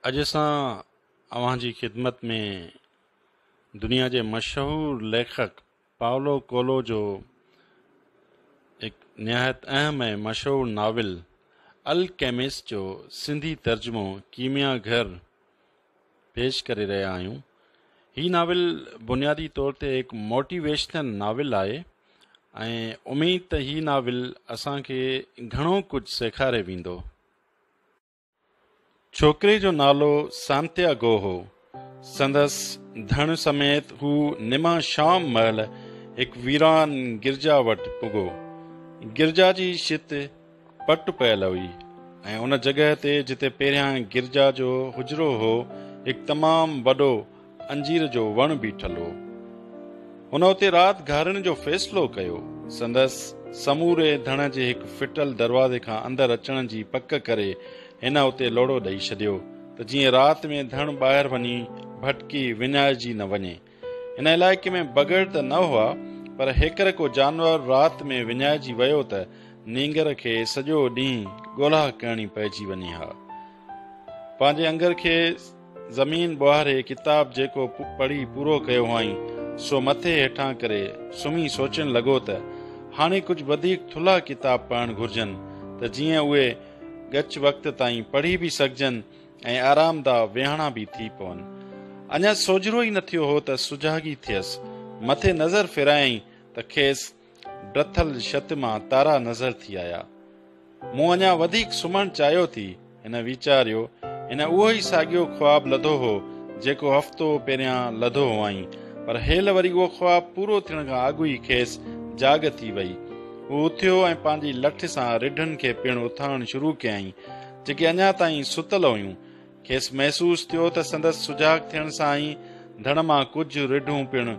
अॼु असां अव्हां जी ख़िदमत में दुनिया जे मशहूर लेखक पाउलो कोलो जो एक निहायत अहम ऐं मशहूर नाविल अल्केमिस्ट जो सिंधी तर्जुमो कीमिया घर पेश करे रहिया आहियूं। ही नाविल बुनियादी तौर ते एक मोटिवेशनल नाविल आहे ऐं उम्मीद त ही नाविल असांखे घणो कुझु सेखारे वेंदो। छोकिरे जो नालो सांतियागो हो। संदसि धन समेत हू निमा शाम महल हिकु वीरान गिरजा वटि पुॻो। गिरजा जी छित पट पयल हुई ऐं उन जॻह ते जिते पहिरियां गिरजा जो हुजरो हो हिकु तमामु वॾो अंजीर जो वण बीठल हो। हुन उते राति घारण जो फ़ैसिलो कयो। संदसि समूरे धण जे हिकु फिटल दरवाज़े खां अंदरि अचण जी पक करे हिन उते लोड़ो ॾेई छॾियो त जीअं राति में धण ॿाहिरि वञी भटकी विञाइजी न वञे। हिन इलाइक़े में बग़ैर त न हुआ, पर हेकर को जानवर राति में विञाइजी वियो त नींगर खे सॼो ॾींहुं ॻोल्हा करणी पइजी वञे हा। पंहिंजे अंगर खे ज़मीन ॿुहारे किताब जेको पढ़ी पूरो कयो हुअईं सो मथे हेठां करे सुम्ही सोचण लॻो त हाणे कुझु वधीक थुल्हा किताब पढ़णु घुर्जनि त जीअं उहे गच वक़्त ताईं पढ़ी बि सघजनि ऐं आरामदाह विहाणा बि थी पवनि। अञा सोजरो ई न थियो हो त सुजागी थियसि। मथे नज़र फिरायईं त खेसि ड्रथल छत मां तारा नज़र थी आया। मूं अञा वधीक सुम्हणु चाहियो थी, हिन वीचारियो। हिन उहो ई साॻियो ख्वाबु लधो हो जेको हफ़्तो पहिरियां लधो हुअईं, पर हेल वरी उहो ख्वाबु पूरो थियण खां अॻु ई खेसि जाग थी वई। हू उथियो ऐं पंहिंजी लठ सां रिढनि खे पिणु उथारणु शुरू कयईं जेके अञा ताईं सुतल हुयूं। खेसि महसूसु थियो त संदसि सुजाग थियण सां ई धण मां कुझु रिढूं पिणु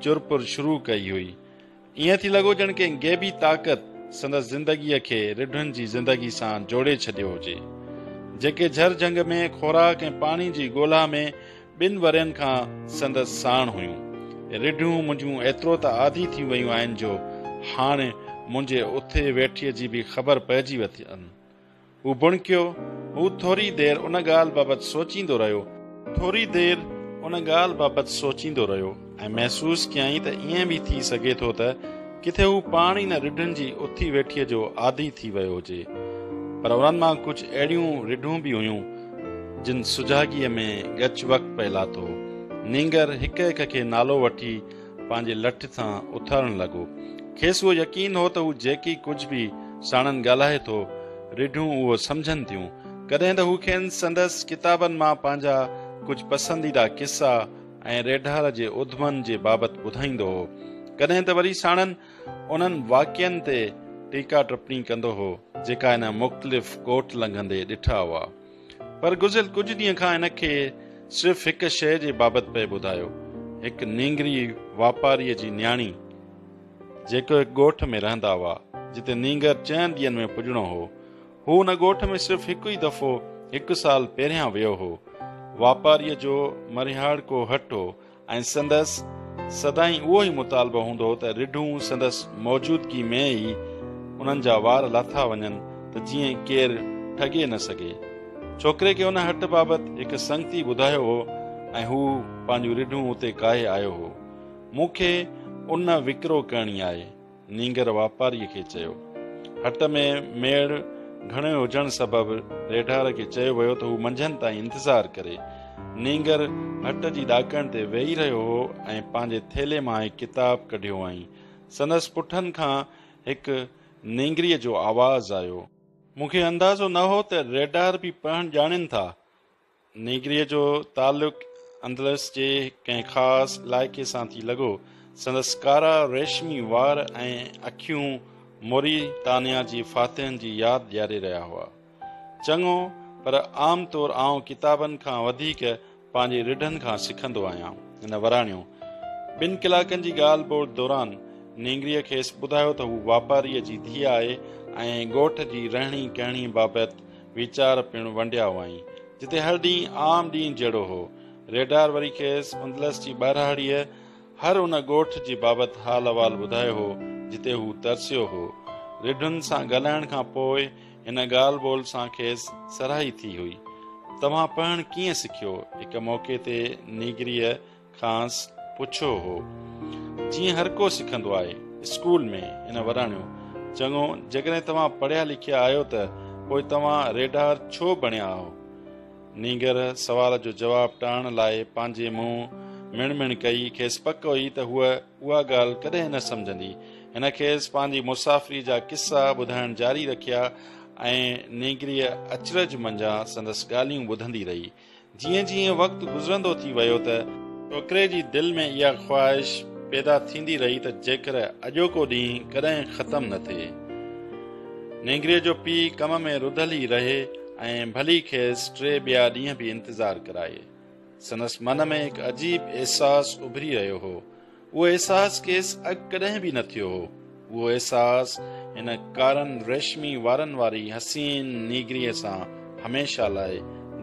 चुरपुर शुरू कई हुई। ईअं थी लॻो ॼण के गैबी ताक़त संदसि ज़िंदगीअ खे रिढुनि जी ज़िंदगी सां जोड़े छॾियो हुजे, जेके झर जंग में खोराक ऐं पाणी जी ॻोल्हा में ॿिनि वरनि खां संदसि साण हुयूं। रिढूं मुंहिंजूं एतिरो त आदी थी वयूं आहिनि जो हाणे मुंहिंजे उथे वेठीअ जी बि ख़बर पइजी वथियनि। हू बुणकियो। हू थोरी देरि उन ॻाल्हि बाबति सोचींदो रहियो ऐं महसूसु कयईं त ईअं बि थी सघे थो त किथे हू पाण ई न रिढुनि जी उथी वेठीअ जो आदी थी वियो हुजे। पर उन्हनि मां कुझु अहिड़ियूं रिढूं बि हुयूं जिन सुजागीअ में गच वक़्तु पइला थो। नींगर हिक हिक खे नालो वठी पंहिंजे लठ सां उथारणु लॻो। खेसि उहो यकीन हो त हू जेकी कुझु बि साणनि ॻाल्हाए थो रिढूं उहो सम्झनि थियूं। कॾहिं त हू खेनि संदसि किताबनि मां पंहिंजा कुझु पसंदीदा किस्सा ऐं रेढार जे उधमनि जे बाबति ॿुधाईंदो हो। कॾहिं त वरी साणनि उन्हनि वाक्यनि ते टीका टिप्पणी कंदो हो जेका हिन मुख़्तलिफ़ कोट लंघंदे ॾिठा हुआ। पर गुज़िरियल कुझु ॾींहं खां हिन खे सिर्फ़ु हिकु शइ जे बाबति पिए ॿुधायो। हिकु नींगरी वापारीअ जी न्याणी जेको हिकु ॻोठ में रहंदा हुआ जिते नींगर 4 ॾींहंनि में पुॼणो हो। हू हुन ॻोठ में सिर्फ़ु हिकु ई दफ़ो 1 साल पहिरियां वियो हो। वापारीअ जो मरिहाड़को हट हो ऐं संदसि सदाईं उहो ई मुतालबो हूंदो हो त रिढूं संदसि मौजूदगी में ई उन्हनि जा वार लाथा वञनि त जीअं केरु ठगे न सघे। छोकिरे खे उन हट बाबति हिकु संगती ॿुधायो हो ऐं हू पंहिंजूं रिढूं उते काहे आयो हो। मूंखे उन विकिरो करणी आहे, नींगर वापारीअ खे चयो। हट में मेड़ घणे हुजण सबबि रेढार खे चयो वियो त हू मंझंदि ताईं इंतज़ारु करे। नींगर हट जी ॾाकण ते वेही रहियो हो ऐं पंहिंजे थेले मां हिकु किताब कढियो हुअईं। संदसि पुठनि खां हिकु नींगरीअ जो आवाज़ आयो। मूंखे अंदाज़ो न हो त रेढार बि पढ़णु ॼाणनि था। नींगरीअ जो तालुक़ अंदलस जे कंहिं ख़ासि इलाइक़े सां थी लॻो। संदसि कारा रेशमी वार ऐं अखियूं मोरितानिया जी फातिहनि जी यादि ॾियारे रहिया हुआ। चङो, पर आम तौरु आउं किताबनि खां वधीक पंहिंजे रिढनि खां सिखंदो आहियां, हिन वराणियो। 2 कलाकनि जी ॻाल्हि ॿोल दौरान नींगरीअ खेसि ॿुधायो त हू वापारीअ जी धीउ आहे ऐं ॻोठ जी रहणी कहणी बाबति वीचार पिणु वंडिया हुअईं जिते हर ॾींहुं आम ॾींहुं जहिड़ो हो। रेढार वरी खेसि उंदलस जी ॿारहाड़ीअ हर उन ॻोठ जे बाबति हाल अहवाल ॿुधायो हो जिते हू तरसियो हो। रिढुनि सां ॻाल्हाइण खां पोइ हिन ॻाल्हि ॿोल सां खेसि सराही थी हुई। तव्हां पढ़णु कीअं सिखियो? हिक मौक़े ते नीगरीअ खां पुछियो हो। जीअं हर को सिखंदो आहे स्कूल में। हिन वराणियो, चङो, जेकॾहिं तव्हां पढ़िया लिखिया आहियो त पोइ तव्हां रेडार छो बणिया आहियो? नीगर सवाल जो जवाबु टाइण लाइ पंहिंजे मुंहुं मिण कई। खेसि पक हुई त उहा ॻाल्हि कॾहिं न सम्झंदी। हिन खेसि पंहिंजी मुसाफ़िरी जा किस्सा ॿुधाइण जारी रखिया ऐं नीगरीअ अचरज मंझां संदसि ॻाल्हियूं ॿुधंदी रही। जीअं जीअं वक़्तु गुज़रंदो थी वियो त छोकिरे जी दिलि में इहा ख़्वाहिश पैदा थींदी रही त जेकर अॼोको ॾींहुं कॾहिं ख़तमु न थिए। नीगरीअ जो पीउ कम में रुधल ई रहे ऐं भली खेसि 3 ॿिया ॾींहं बि इंतज़ारु कराए। संदसि मन में हिकु अजीब अहसासु उभरी रहियो हो। उहो अहसासु खेसि अॻु कॾहिं बि न थियो हो। उहो अहसासु हिन कारनि रेशमी वारनि वारी हसीन नीगरीअ सां हमेशह लाइ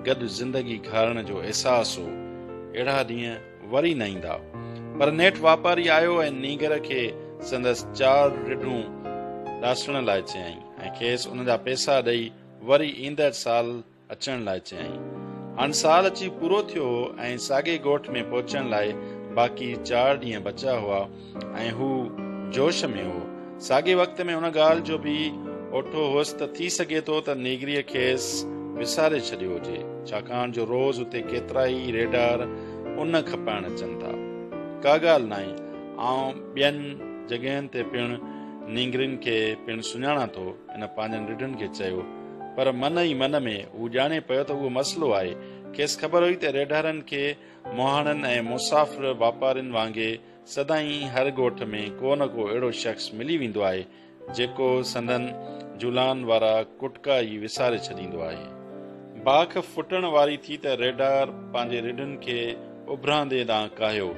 गॾु ज़िंदगी गारण जो अहसासु हो। अहिड़ा ॾींहं वरी न ईंदा। पर नेठि वापारी आयो ऐं नीगर खे संदसि 4 रिढूं ॾासण लाइ चयईं ऐं खेसि उन जा पैसा ॾेई वरी ईंदड़ साल अचण लाइ चयईं। हाणे साल अची पूरो थियो ऐं साॻे ॻोठ में पहुचण लाइ बाक़ी 4 ॾींहं बचा हुआ ऐं हू जोश में हो। साॻे वक़्त में उन ॻाल्हि जो बि ओठो हुअसि त थी सघे थो त नीगरीअ खेसि विसारे छॾियो हुजे, छाकाणि जो रोज़ उते केतिरा ई रेडार उन खपाइण अचनि था। का ॻाल्हि न आहे, आउं ॿियनि जॻहियुनि ते पिणु नीगरिन खे पिणु सुञाणा थो, हिन पंहिंजनि रिढुनि खे चयो। पर मन ई मन में हू ॼाणे पियो त उहो मसइलो आहे। खेसि ख़बर हुई त रेडारनि खे मुहाणनि ऐं मुसाफ़िर वापारियुनि वांगुरु सदाईं हर ॻोठ में को न को अहिड़ो शख़्स मिली वेंदो आहे जेको संदन जुलान वारा कुटका ई विसारे छॾींदो आहे। बाख फुटण वारी थी त रेडार पंहिंजे रिढुनि खे उभरांदे ॾांहुं काहियो।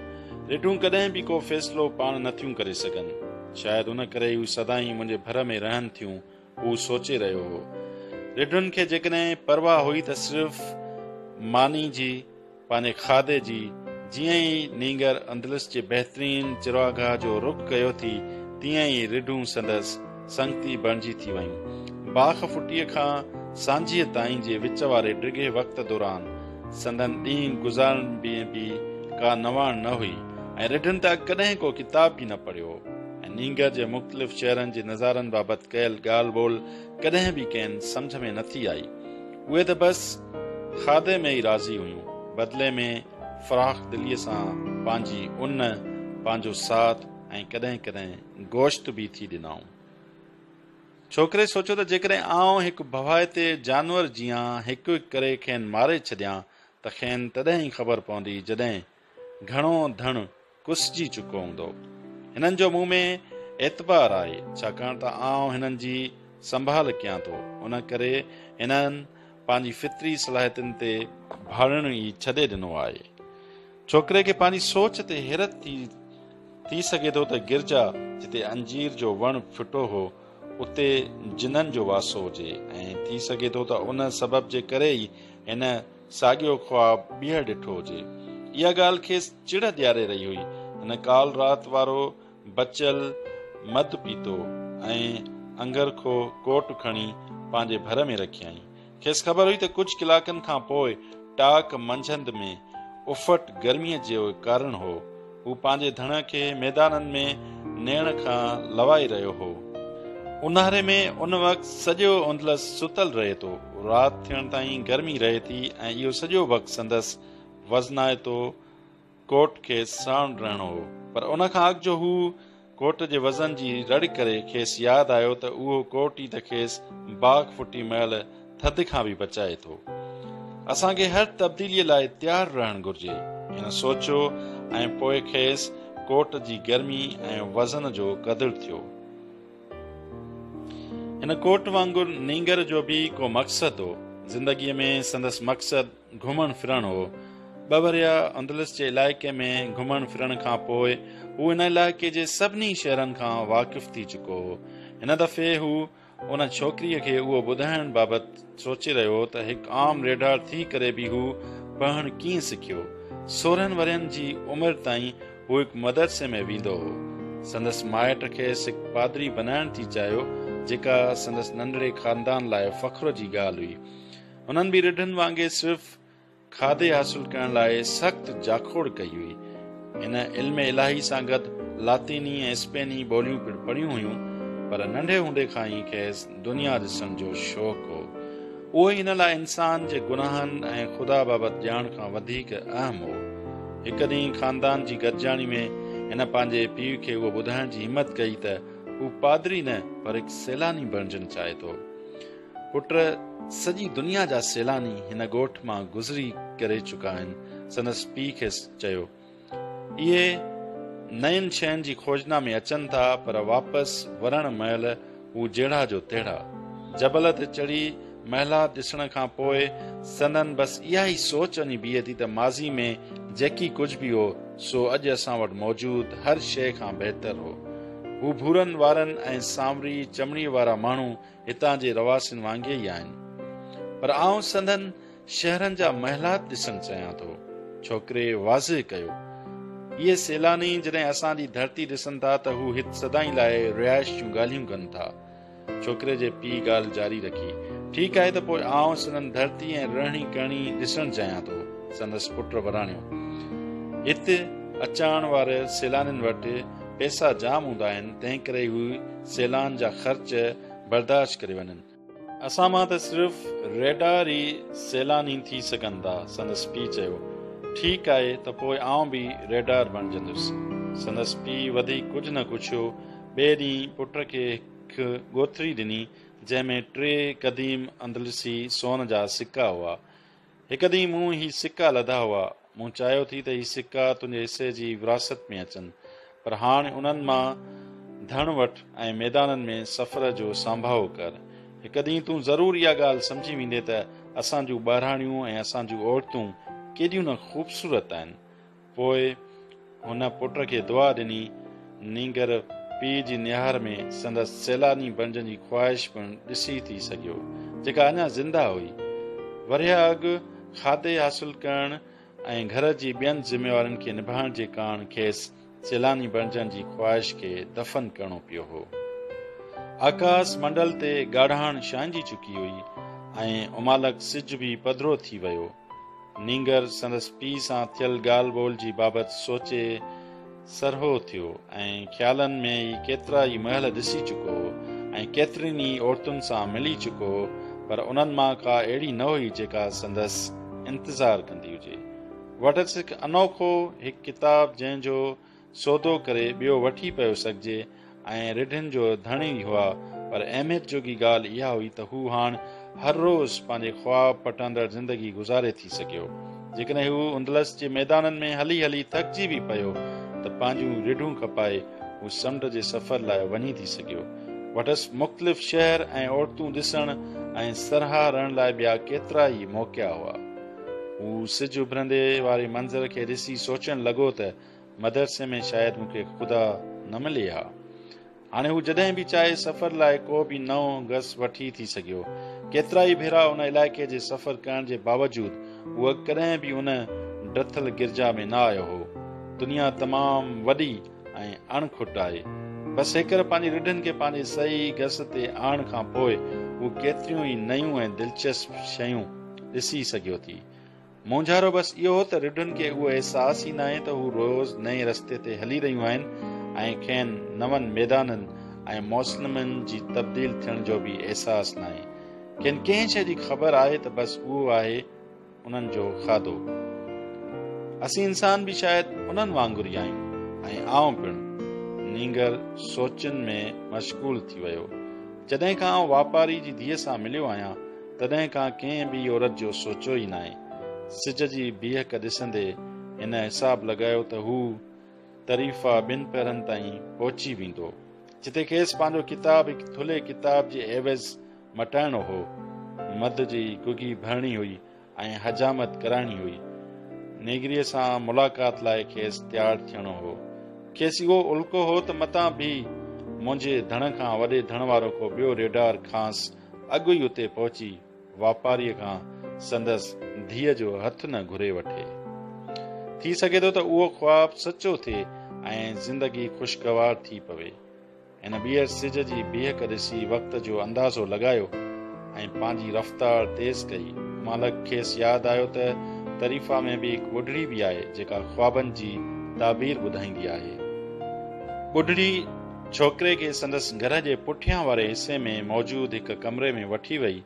रिढूं कॾहिं बि को फ़ैसिलो पाण नथियूं करे सघनि। शायदि उन करे हू सदाईं मुंहिंजे भर में रहनि थियूं, हू सोचे रहियो हो। रिढुनि खे जेकॾहिं परवाह हुई त सिर्फ़ मानी जी, पंहिंजे खाधे जी। जीअं ई नीगर अंदलस जे बहितरीन चिरागाह जो रुख कयो थी, तीअं ई रिढूं संदसि संगती बणिजी थी वयूं। बाख फुटीअ खां सांझीअ ताईं जे विच वारे डिघे वक़्त दौरान संदन ॾींहुं गुज़ारण में बि का नवाण न हुई ऐं रिढुनि त कॾहिं को किताब बि न पढ़ियो ऐं नीगर जे मुख़्तलिफ़ शहरनि जे नज़ारनि बाबति कयल ॻाल्हि ॿोल कॾहिं बि कंहिं सम्झ में नथी आई। उहे त बसि खाधे में ई राज़ी हुयूं, बदिले में फ़राख़ दिलीअ सां पंहिंजी उन, पंहिंजो साथ ऐं कॾहिं कॾहिं गोश्त बि थी ॾिनाऊं। छोकिरे सोचियो त जेकॾहिं आउं हिकु भवाइते जानवर जीअं हिकु हिकु करे खेनि मारे छॾियां त खेनि तॾहिं ई ख़बर पवंदी जॾहिं घणो धणु कुसिजी चुको हूंदो। हिननि जो मूं में एतबार आहे, छाकाणि त आउं हिननि जी संभाल कयां थो। उन करे हिननि पंहिंजी फितरी सलाहियतुनि ते भाड़ण ई छॾे ॾिनो आहे। छोकिरे खे पंहिंजी सोच ते हैरत थी सघे थो त गिरजा जिते अंजीर जो वणु फिटो हो उते जिननि जो वासो हुजे ऐं थी सघे थो त उन सबब जे करे ई हिन साॻियो ख्वाब ॿीहर ॾिठो हुजे। इहा ॻाल्हि खेसि चिड़ ॾियारे रही हुई। हिन काल राति वारो बचियल मद पीतो ऐं अंगरखो कोट खणी पंहिंजे भर में रखियईं। खेसि ख़बर हुई त कुझु कलाकनि खां पोइ टाक मंझंदि में उफट गर्मीअ जो कारण हो। हू पंहिंजे धण खे मैदाननि में नेण खां लवाए रहियो हो। ऊन्हारे में उन वक़्तु सॼो उंदलस सुतल रहे थो। राति थियण ताईं गर्मी रहे थी ऐं इहो सॼो वक़्तु संदसि वज़नाइतो कोट खे साण रहणो हो। पर उन खां अॻु जो हू कोट जे वज़न जी रड़ करे खेसि यादि आयो त उहो कोट ई त खेसि बाग फुटी महिल थधि खां बि बचाए थो। असांखे हर तब्दीलीअ लाइ तयारु रहणु घुर्जे, हिन सोचियो ऐं पोइ खेसि कोट जी गर्मी ऐं वज़न जो क़दुरु थियो। हिन कोट वांगुरु नींगर जो बि को मक़सदु हो। ज़िंदगीअ में संदसि मक़सदु घुमण फिरण हो। बबरिया अंदलस जे इलाइक़े में घुमण फिरण खां पोइ हू हिन इलाइक़े जे सभिनी शहरनि खां वाक़िफ़ थी चुको हो। हिन दफ़े हू उन छोकिरीअ खे उहो ॿुधाइण बाबति सोचे रहियो हो त हिकु आम रेडार थी करे बि हू पढ़णु कीअं सिखियो। 16 वरनि जी उमिरि ताईं हू हिकु मदरसे में वेंदो हो। संदसि माइट खे हिकु पादरी बनाइण थी चाहियो, जेका संदसि नंढड़े ख़ानदान लाइ फ़ख्र जी ॻाल्हि हुई। उन्हनि बि रिढनि वांगुरु सिर्फ़ खाधे हासिल करण लाइ सख़्त जाखोड़ कई हुई। हिन इल्म इलाही सां गॾु लातीनी ऐं स्पेनी ॿोलियूं पिणु पढ़ियूं हुयूं, पर नंढे हूंदे खां ई खेसि दुनिया ॾिसण जो शौक़ु हो। उहो हिन लाइ इंसान जे गुनाहनि ऐं ख़ुदा बाबति ॼाण खां वधीक अहम हो। हिकु ॾींहुं ख़ानदान जी गॾिजाणी में हिन पंहिंजे पीउ खे उहो ॿुधाइण जी हिमत कई त हू पादरी न पर हिकु सैलानी बणजणु चाहे थो। पुट, सॼी दुनिया जा सैलानी हिन ॻोठ मां गुज़री करे चुका आहिनि। संदसि पीउ खे चयो, इहे नयुनि शयुनि जी खोजना में अचनि था, पर वापसि वरण महिल हू जहिड़ा जो तहिड़ा। जबल ते चढ़ी महिलात ॾिसण खां पोइ संदन बसि इहा ई सोच वञी बीहे थी त माज़ी में जेकी कुझु बि हो सो अॼु असां वटि मौजूदु हर शइ खां बहितर हो। हू भूरनि वारनि ऐं सांवरी चमड़ीअ वारा माण्हू हितां जे रवासिन वांगुरु ई आहिनि, पर आउं संदन शहरनि जा महिलात ॾिसणु चाहियां थो। छोकिरे वाज़े कयो, इहे सैलानी जॾहिं असांजी धरती ॾिसनि था त हू हिते सदाई लाइ रिहाइश जूं ॻाल्हियूं कनि था। छोकिरे जे पीउ ॻाल्हि जारी रखी, ठीकु आहे त पोइ आउं संदन धरती ऐं रहणी करणी ॾिसणु चाहियां थो। संदसि पुट वराणियो, हिते अचण वारे सैलानियुनि वटि पैसा जाम हूंदा आहिनि, तंहिं करे हू सैलान जा ख़र्च बर्दाश्त करे वञनि। असां मां त सिर्फ़ रेडार ई सैलानी थी सघनि था। संदसि पीउ चयो, ठीकु आहे त पोइ आउं बि रेडार बणजंदुसि। संदसि पीउ वधीक कुझु न पुछियो। ॿिए ॾींहुं पुट खे हिकु ॻोथरी ॾिनी जंहिंमें 3 क़दीम अंदलसी सोन जा सिक्का हुआ। हिकु ॾींहुं मूं ही सिक्का लधा हुआ। मूं चाहियो थी त ही सिक्का तुंहिंजे हिसे जी विरासत में अचनि, पर हाणे उन्हनि मां धण वठि ऐं मैदाननि में सफ़र जो संभाउ कर। हिकु ॾींहुं तूं ज़रूरु इहा ॻाल्हि सम्झी वेंदे त असां जूं ॿारहाणियूं ऐं असां जूं औरतूं केॾियूं न ख़ूबसूरत आहिनि। पोइ हुन पुट खे दुआ ॾिनी। नींगर पीउ जी निहार में संदसि सैलानी बणजण जी ख़्वाहिश पिणु ॾिसी थी सघियो, जेका अञा ज़िंदा हुई। वरिया अॻु खाधे हासिल करण ऐं घर जी ॿियनि ज़िम्मेवारियुनि खे निभाइण जे कारण खेसि सैलानी बणजण जी ख़्वाहिश खे दफ़न करणो पियो हो। आकाश मंडल ते ॻाढ़ाण छांइजी चुकी हुई ऐं उमालक सिज बि पधरो थी वियो। नींगर संदसि पीउ सां थियल ॻाल्हि ॿोल जी बाबति सोचे सरहो थियो ऐं ख़्यालनि में ई केतिरा ई महल ॾिसी चुको हो ऐं केतिरनि ई औरतुनि सां मिली चुको हो, पर उन्हनि मां का अहिड़ी न हुई जेका संदसि इंतज़ारु कंदी हुजे। वटसि हिकु अनोखो हिकु किताबु जंहिंजो सौदो करे ॿियो वठी पियो सघिजे ऐं रिढनि जो धणी हुआ, पर अहमियत जोगी ॻाल्हि इहा हुई त हू हाणे हर रोज़ पंहिंजे ख़्वाब पटंदड़ ज़िंदगी गुज़ारे थी सघियो। जेकॾहिं हू उंदलस जे मैदाननि में हली हली थकिजी बि पियो त पंहिंजूं रिढूं खपाए हू समुंड जे सफ़र लाइ वञी थी सघियो। वटसि मुख़्तलिफ़ शहर ऐं औरतूं ॾिसण ऐं सरहा रहण लाइ ॿिया केतिरा ई मौक़िया हुआ। हू सिज उभरंदे वारे मंज़र खे ॾिसी सोचणु लॻो त मदरसे में शायदि मूंखे ख़ुदा न मिले हा। हाणे हू जॾहिं बि चाहे सफ़र लाइ को बि नओं गस वठी थी सघियो। केतिरा ई भेरा उन इलाइक़े जे सफ़र करण जे बावजूदि उहो कॾहिं बि उन डथल गिरजा में न आयो हो। दुनिया तमामु वॾी ऐं अणखुट आहे। बसि हिकर पंहिंजी रिढनि खे पंहिंजे सही गस ते आणण खां पोइ हू केतिरियूं ई नयूं ऐं दिलचस्प शयूं ॾिसी सघियो थी। मुंझारो बसि इहो त रिढनि खे उहो अहसासु ई न आहे त हू रोज़ नए रस्ते ते हली रहियूं आहिनि ऐं खेनि नवनि मैदाननि ऐं मौसमनि जी तब्दील थियण जो बि अहसासु न आहे। खेनि कंहिं शइ जी ख़बर आहे त बसि उहो आहे उन्हनि जो खाधो। असीं इंसान बि शायदि उन्हनि वांगुरु ई आहियूं ऐं आउं पिणु। नींगर सोचनि में मशगूल थी वियो। जॾहिं खां आउं वापारी जी धीअ सां मिलियो आहियां तॾहिं खां कंहिं बि औरत जो सोचियो ई न आहे। सिज जी बीहक ॾिसंदे हिन हिसाबु लॻायो त हू तरीफ़ा 2 पेरनि ताईं पहुची वेंदो, जिते खेसि पंहिंजो किताबु हिकु थुल्हे किताब जे एवज़ मटाइणो हो। मद जी गुगी भरणी हुई ऐं हजामत कराइणी हुई। नेगरीअ सां मुलाक़ात लाइ खेसि तयारु थियणो हो। खेसि इहो उल्को हो त मतां बि मुंहिंजे धण खां वॾे धण वारो को ॿियो रेडार खांसि अॻु ई उते पहुची वापारीअ खां संदसि धीअ जो हथु न घुरे वठे। थी सघे थो त उहो ख्वाबु सचो थिए ऐं ज़िंदगी ख़ुशगवार थी पवे। हिन ॿीहर सिज जी बीहक ॾिसी वक़्त जो अंदाज़ो लॻायो ऐं पंहिंजी रफ़्तार तेज़ कई। मालिक खेसि यादि आयो त तरीफ़ा में बि हिकु ॿुढड़ी बि आहे जेका ख्वाबनि जी ताबीर ॿुधाईंदी आहे। ॿुढड़ी छोकिरे खे संदसि घर जे पुठियां वारे हिसे में मौजूदु हिकु कमरे में वठी वई,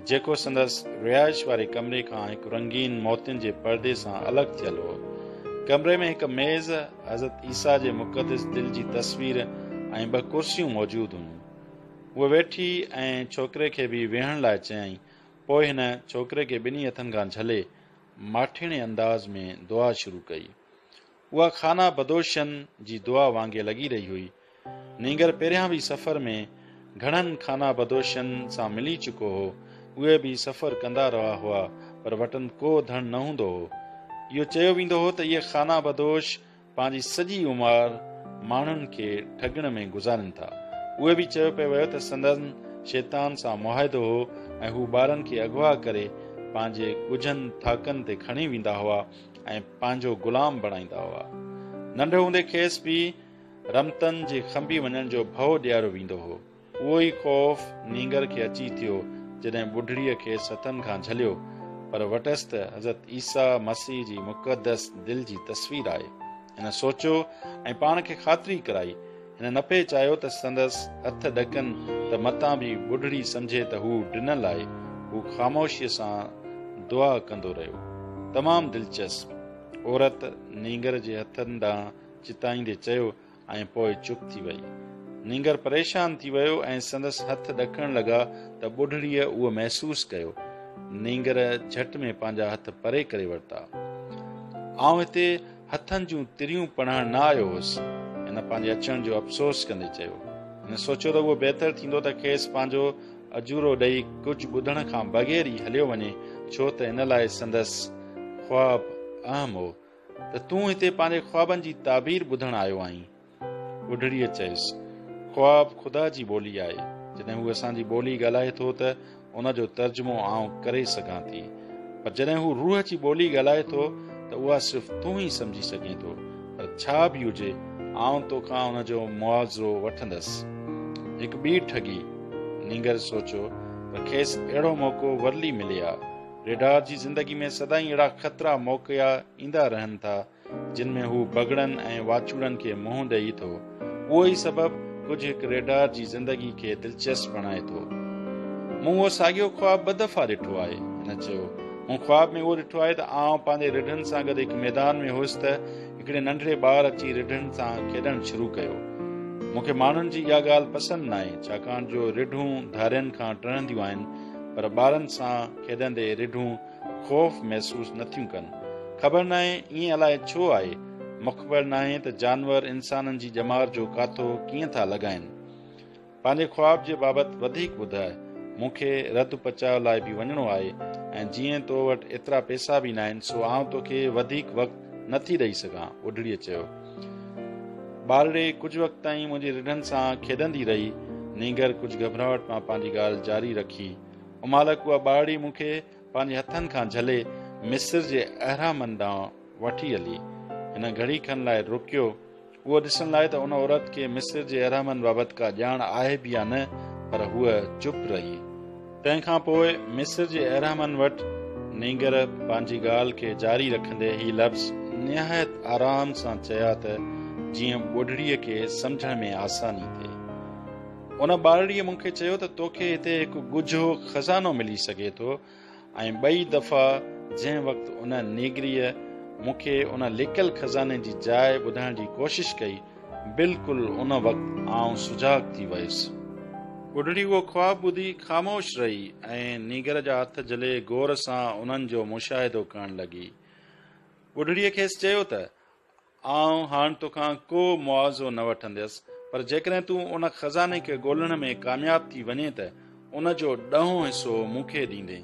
जेको संदसि रिहाइश वारे कमरे खां हिकु रंगीन मोतियुनि जे पर्दे सां अलॻि थियल हो। कमरे में हिकु मेज़, हज़रत ईसा जे मुक़दस दिल जी तस्वीर ऐं 2 कुर्सियूं मौजूदु हुयूं। उहा वेठी ऐं छोकिरे खे बि वेहण लाइ चयईं। पोइ हिन छोकिरे खे 2 हथनि खां झले माठीणे अंदाज़ में दुआ शुरू कई। उहा खाना बदोशन जी दुआ वांगुरु लॻी रही हुई। नींगर पहिरियां बि सफ़र में घणनि खाना बदोशन सां मिली चुको हो। उहे बि सफ़र कंदा रहा हुआ, पर वटनि को धन न हूंदो हो। इहो चयो वेंदो हो त इहे खाना बदोश पंहिंजी सॼी उमिरि माण्हुनि खे ठगण में गुज़ारनि था। उहे बि चयो पियो वियो त संदन शैतान सां मुआहिदो हो ऐं हू ॿारनि खे अगवा करे पंहिंजे ॻुझनि थाकनि ते खणी वेंदा हुआ ऐं पंहिंजो ग़ुलाम बणाईंदा हुआ। नंढे हूंदे खेसि बि रमतनि जे खंबी वञण जो भउ ॾियारो वेंदो हो। उहो ई ख़ौफ़ नींगर खे अची थियो जॾहिं ॿुढड़ीअ खेसि हथनि खां झलियो, पर वटसि त हज़रत ईसा मसीह जी मुक़दस दिल जी तस्वीर आहे। हिन सोचियो ऐं पाण खे ख़ातिरी कराई। हिन न पिए चाहियो त संदसि हथ ॾकनि त मतां बि ॿुढड़ी सम्झे त हू ॾिनल आहे। हू ख़ामोशीअ सां दुआ कंदो रहियो। तमामु दिलचस्प। औरत नींगर जे हथनि ॾांहुं चिताईंदे चयो ऐं पोइ चुप थी वई। नींगर परेशान थी वियो ऐं संदसि हथ ॾकण लॻा त ॿुढड़ीअ उहो महसूसु कयो। नींगर झटि में पंहिंजा हथ परे करे वरिता। आउं हिते हथनि जूं तिरियूं पढ़ण न आयो हुअसि, हिन पंहिंजे अचण जो अफ़सोस कंदे चयो। हिन सोचियो त उहो बहितर थींदो त खेसि पंहिंजो अजूरो ॾेई कुझु ॿुधण खां बग़ैर ई हलियो वञे, छो त हिन लाइ संदसि ख्वाब अहम हो त तूं हिते पंहिंजे ख्वाबनि जी ताबीर ॿुधण आयो आहीं। ॿुढड़ीअ चयसि, ख्वाब ख़ुदा जी ॿोली आहे। जॾहिं हू असांजी ॿोली ॻाल्हाए थो त उनजो तर्जुमो आउं करे सघां थी, पर जॾहिं हू रूह जी ॿोली ॻाल्हाए थो त उहा सिर्फ़ु तूं ई सम्झी सघीं थो। पर छा बि हुजे, आउं तोखां उनजो मुआवज़ो वठंदसि। हिकु ॿी ठगी, नींगर सोचियो, पर खेसि अहिड़ो मौक़ो वरली मिले आ। रेडार जी ज़िंदगी में सदाईं अहिड़ा ख़तरा मौक़िया ईंदा रहनि था जिन में हू बगड़नि ऐं वाचूड़नि खे मुंहुं ॾेई थो। उहो ई सबबु कुझु हिकु रेडार जी ज़िंदगी खे दिलचस्प बणाए थो। मूं उहो साॻियो ख्वाब 2 दफ़ा ॾिठो आहे, हिन चयो। मूं ख्वाब में उहो ॾिठो आहे त आउं पंहिंजे रिढनि सां गॾु हिकु मैदान में हुअसि त हिकिड़े नंढड़े ॿार अची रिढनि सां खेॾणु शुरू कयो। मूंखे माण्हुनि जी इहा ॻाल्हि पसंदि न आहे, छाकाणि जो रिढूं धारियुनि खां टणंदियूं आहिनि, पर ॿारनि सां खेॾंदे रिढूं ख़ौफ़ महसूसु नथियूं कनि। ख़बर न आहे ईअं अलाए छो आहे। मूंखे ख़बर न आहे त जानवर इंसाननि जी ॼमार जो काथो कीअं था लॻाइनि। पंहिंजे ख्वाब जे बाबति वधीक ॿुधाए। मूंखे रद पचाव लाइ बि वञिणो आहे ऐं जीअं तो वटि एतिरा पैसा बि न आहिनि, सो आउं तोखे वधीक वक़्तु नथी ॾेई सघां, ॿुढड़ीअ चयो। ॿारड़े कुझु वक़्तु ताईं मुंहिंजी रिढनि सां खेॾंदी रही। नींगर कुझु घबराहट मां पंहिंजी ॻाल्हि जारी रखी। उमालक उहा ॿारड़ी मूंखे पंहिंजे हथनि खां झले मिस्र जे अहरामनि ॾांहुं वठी हली। हिन घड़ी खनि लाइ रुकियो, उहो ॾिसण लाइ त उन औरत खे मिस्र जे अहरामनि बाबति का ॼाण आहे बि या न, पर हूअ चुप रही। तंहिंखां पोइ मिस्र जे अहरामनि वटि नींगर पंहिंजी ॻाल्हि खे जारी रखंदे ही लफ़्ज़ निहायत आराम सां चया त जीअं ॿुढड़ीअ खे सम्झण में आसानी थिए। उन ॿारड़ीअ मूंखे चयो त तोखे हिते हिकु ॻुझो खज़ानो मिली सघे थो, ऐं 2 दफ़ा जंहिं वक़्तु उन नीगरीअ मूंखे उन लिकियल खज़ाने जी जाइ ॿुधाइण जी कोशिशि कई, बिल्कुलु उन वक़्तु आउं सुजाॻ थी वियुसि। ॿुढड़ी उहो ख्वाब ॿुधी ख़ामोश रही ऐं नीगर जा हथ झले गौर सां उन्हनि जो मुशाहिदो करण लॻी। ॿुढड़ीअ खेसि चयो त आउं हाणे तोखां को मुआवज़ो न वठंदसि, पर जेकॾहिं तूं उन खज़ाने खे ॻोल्हण में कामयाब थी वञे त उन जो 10हों हिसो मूंखे ॾींदे।